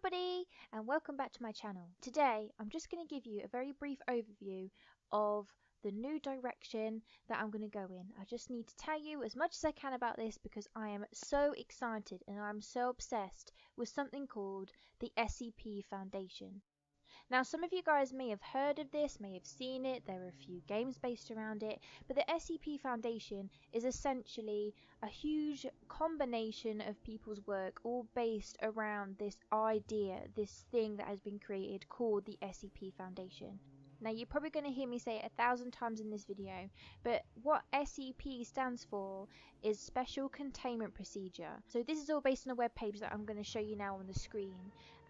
everybody, and welcome back to my channel. Today I'm just going to give you a very brief overview of the new direction that I'm going to go in. I just need to tell you as much as I can about this because I am so excited and I'm so obsessed with something called the Scp Foundation. Now, some of you guys may have heard of this, may have seen it, there are a few games based around it, but the Scp Foundation is essentially a huge combination of people's work all based around this idea, this thing that has been created called the Scp Foundation. Now, you're probably going to hear me say it 1,000 times in this video, but what SCP stands for is Special Containment Procedure. So this is all based on a web page that I'm going to show you now on the screen.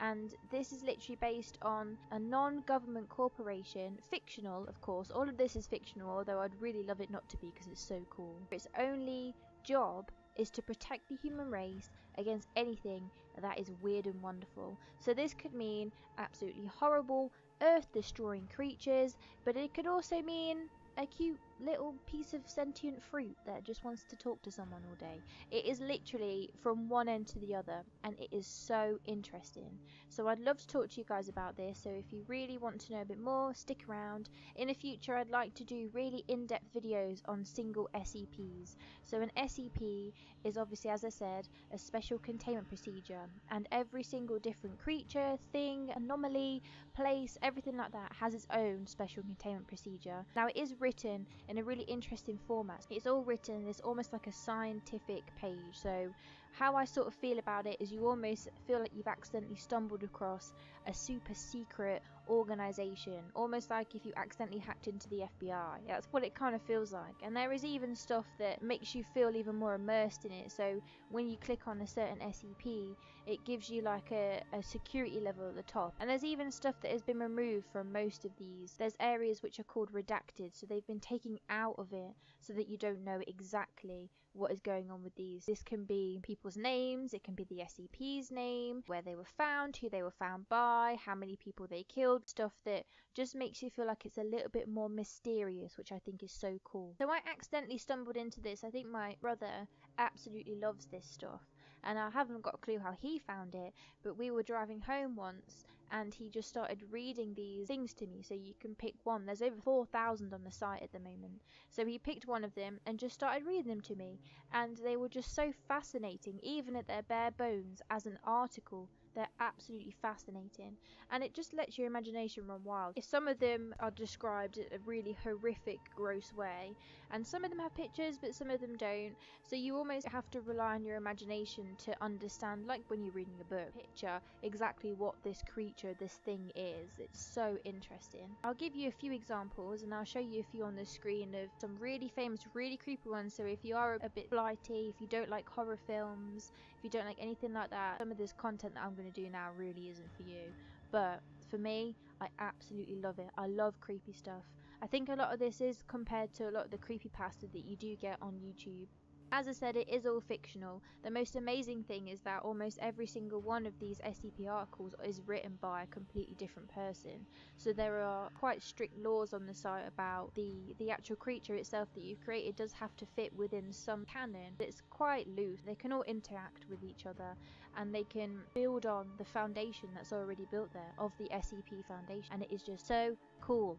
And this is literally based on a non-government corporation, fictional of course, all of this is fictional, although I'd really love it not to be because it's so cool. Its only job is to protect the human race against anything that is weird and wonderful. So this could mean absolutely horrible, earth-destroying creatures, but it could also mean a cute little piece of sentient fruit that just wants to talk to someone all day. It is literally from one end to the other, and it is so interesting. So I'd love to talk to you guys about this, so if you really want to know a bit more, stick around. In the future I'd like to do really in-depth videos on single SCPs. So an SCP is obviously, as I said, a special containment procedure, and every single different creature, thing, anomaly, place, everything like that has its own special containment procedure. Now it is written in a really interesting format. It's all written, it's almost like a scientific page. So how I sort of feel about it is you almost feel like you've accidentally stumbled across a super secret organization, almost like if you accidentally hacked into the FBI. That's what it kind of feels like. And there is even stuff that makes you feel even more immersed in it. So when you click on a certain SCP, it gives you like a security level at the top. And there's even stuff that has been removed from most of these. There's areas which are called redacted, so they've been taken out of it so that you don't know exactly what is going on with these. This can be people's names, it can be the SCP's name, where they were found, who they were found by, how many people they killed, stuff that just makes you feel like it's a little bit more mysterious, which I think is so cool. So I accidentally stumbled into this. I think my brother absolutely loves this stuff, and I haven't got a clue how he found it, but we were driving home once and he just started reading these things to me. So you can pick one. There's over 4,000 on the site at the moment. So he picked one of them and just started reading them to me, and they were just so fascinating, even at their bare bones as an article. They're absolutely fascinating, and it just lets your imagination run wild. If some of them are described in a really horrific, gross way, and some of them have pictures but some of them don't, so you almost have to rely on your imagination to understand, like when you're reading a book, picture exactly what this creature, this thing is. It's so interesting. I'll give you a few examples and I'll show you a few on the screen of some really famous, really creepy ones. So if you are a bit flighty, if you don't like horror films, if you don't like anything like that, some of this content that I'm going to do now really isn't for you. But for me, I absolutely love it. I love creepy stuff. I think a lot of this is compared to a lot of the creepypasta that you do get on YouTube. As I said, it is all fictional. The most amazing thing is that almost every single one of these SCP articles is written by a completely different person. So there are quite strict laws on the site about the actual creature itself that you've created does have to fit within some canon. It's quite loose. They can all interact with each other and they can build on the foundation that's already built there of the SCP Foundation, and it is just so cool.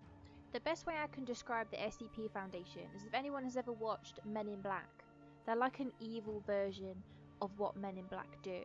The best way I can describe the SCP Foundation is if anyone has ever watched Men in Black. They're like an evil version of what Men in Black do.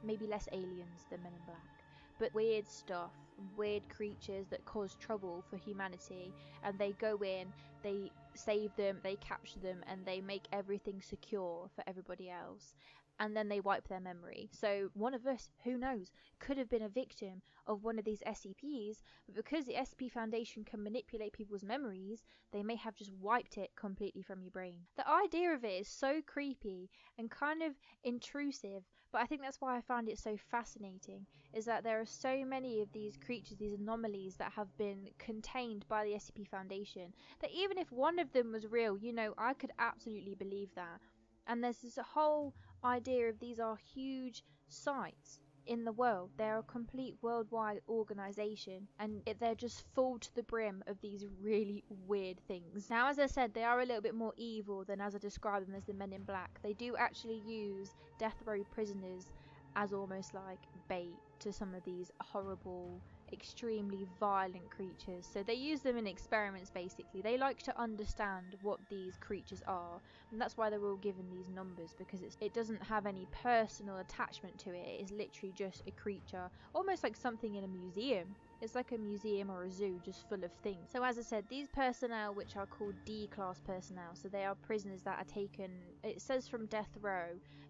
Maybe less aliens than Men in Black, but weird stuff, weird creatures that cause trouble for humanity, and they go in, they save them, they capture them, and they make everything secure for everybody else. And then they wipe their memory. So one of us, who knows, could have been a victim of one of these SCPs, but because the SCP Foundation can manipulate people's memories, they may have just wiped it completely from your brain. The idea of it is so creepy and kind of intrusive, but I think that's why I find it so fascinating, is that there are so many of these creatures, these anomalies that have been contained by the SCP Foundation, that even if one of them was real, you know, I could absolutely believe that. And there's this whole idea of these are huge sites in the world. They're a complete worldwide organization, and they're just full to the brim of these really weird things. Now, as I said, they are a little bit more evil than as I described them as the Men in Black. They do actually use death row prisoners as almost like bait. to some of these horrible, extremely violent creatures. So they use them in experiments basically. They like to understand what these creatures are, and that's why they're all given these numbers, because it doesn't have any personal attachment to it. It is literally just a creature, almost like something in a museum. It's like a museum or a zoo, just full of things. So as I said, these personnel, which are called D-class personnel, so they are prisoners that are taken, it says from death row,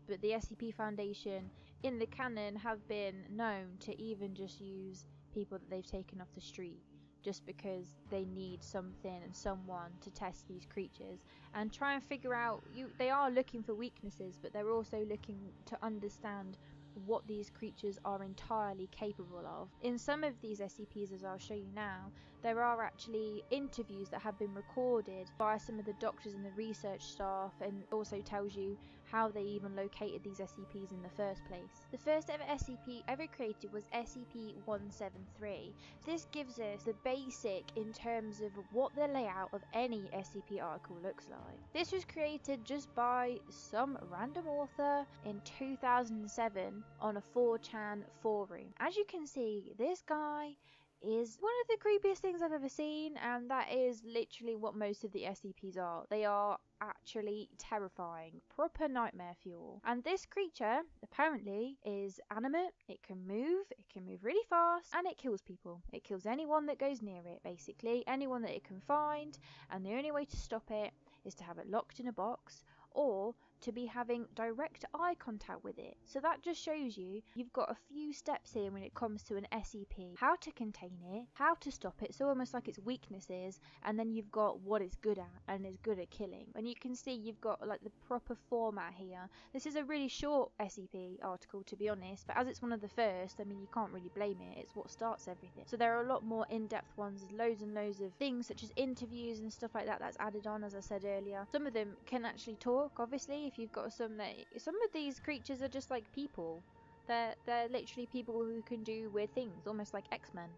but the SCP Foundation in the canon have been known to even just use people that they've taken off the street, just because they need something and someone to test these creatures and try and figure out. They are looking for weaknesses, but they're also looking to understand what these creatures are entirely capable of. In some of these SCPs, as I'll show you now, there are actually interviews that have been recorded by some of the doctors and the research staff, and also tells you how they even located these SCPs in the first place. The first ever SCP ever created was SCP-173. This gives us the basic in terms of what the layout of any SCP article looks like. This was created just by some random author in 2007 on a 4chan forum. As you can see, this guy is one of the creepiest things I've ever seen, and that is literally what most of the SCPs are. They are actually terrifying, proper nightmare fuel. And this creature apparently is animate, it can move really fast, and it kills people. It kills anyone that goes near it, basically, anyone that it can find, and the only way to stop it is to have it locked in a box, or to be having direct eye contact with it. So that just shows you've got a few steps here when it comes to an SCP. How to contain it, how to stop it, so almost like its weaknesses, and then you've got what it's good at, and it's good at killing. And you can see you've got like the proper format here. This is a really short SCP article, to be honest, but as it's one of the first, I mean, you can't really blame it. It's what starts everything. So there are a lot more in-depth ones. There's loads and loads of things such as interviews and stuff like that that's added on, as I said earlier. Some of them can actually talk, obviously. If you've got some of these creatures are just like people. They're literally people who can do weird things, almost like X-Men,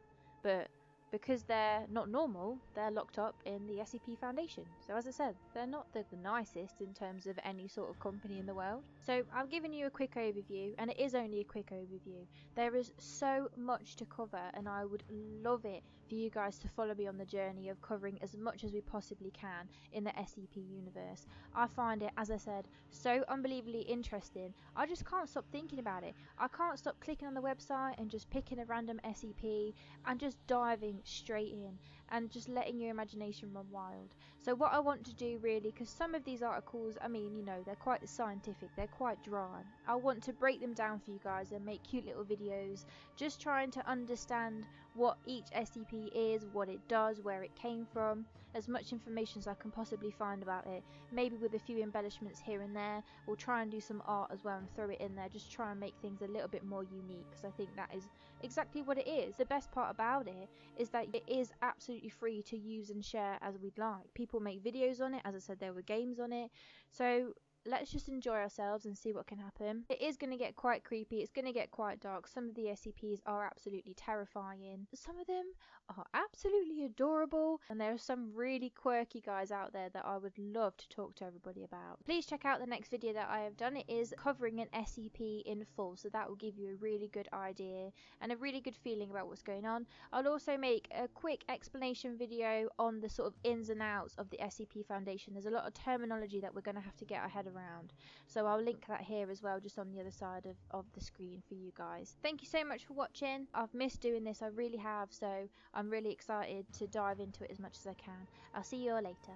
but because they're not normal, they're locked up in the SCP Foundation. So as I said, they're not the nicest in terms of any sort of company in the world. So I've given you a quick overview, and it is only a quick overview. There is so much to cover, and I would love it for you guys to follow me on the journey of covering as much as we possibly can in the SCP universe. I find it, as I said, so unbelievably interesting. I just can't stop thinking about it. I can't stop clicking on the website and just picking a random SCP and just diving straight in and just letting your imagination run wild. So what I want to do really, because some of these articles, I mean, you know, they're quite scientific, they're quite dry. I want to break them down for you guys and make cute little videos just trying to understand what each SCP is, what it does, where it came from, as much information as I can possibly find about it, maybe with a few embellishments here and there. We'll try and do some art as well and throw it in there, just try and make things a little bit more unique, because I think that is exactly what it is. The best part about it is that it is absolutely free to use and share as we'd like. People make videos on it, as I said, there were games on it, so let's just enjoy ourselves and see what can happen. It is going to get quite creepy, it's going to get quite dark. Some of the SCPs are absolutely terrifying, some of them are absolutely adorable, and there are some really quirky guys out there that I would love to talk to everybody about. Please check out the next video that I have done. It is covering an SCP in full, so that will give you a really good idea and a really good feeling about what's going on. I'll also make a quick explanation video on the sort of ins and outs of the SCP Foundation. There's a lot of terminology that we're going to have to get our head around, so I'll link that here as well, just on the other side of the screen for you guys. Thank you so much for watching. I've missed doing this, I really have, so I'm really excited to dive into it as much as I can. I'll see you all later.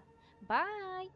Bye!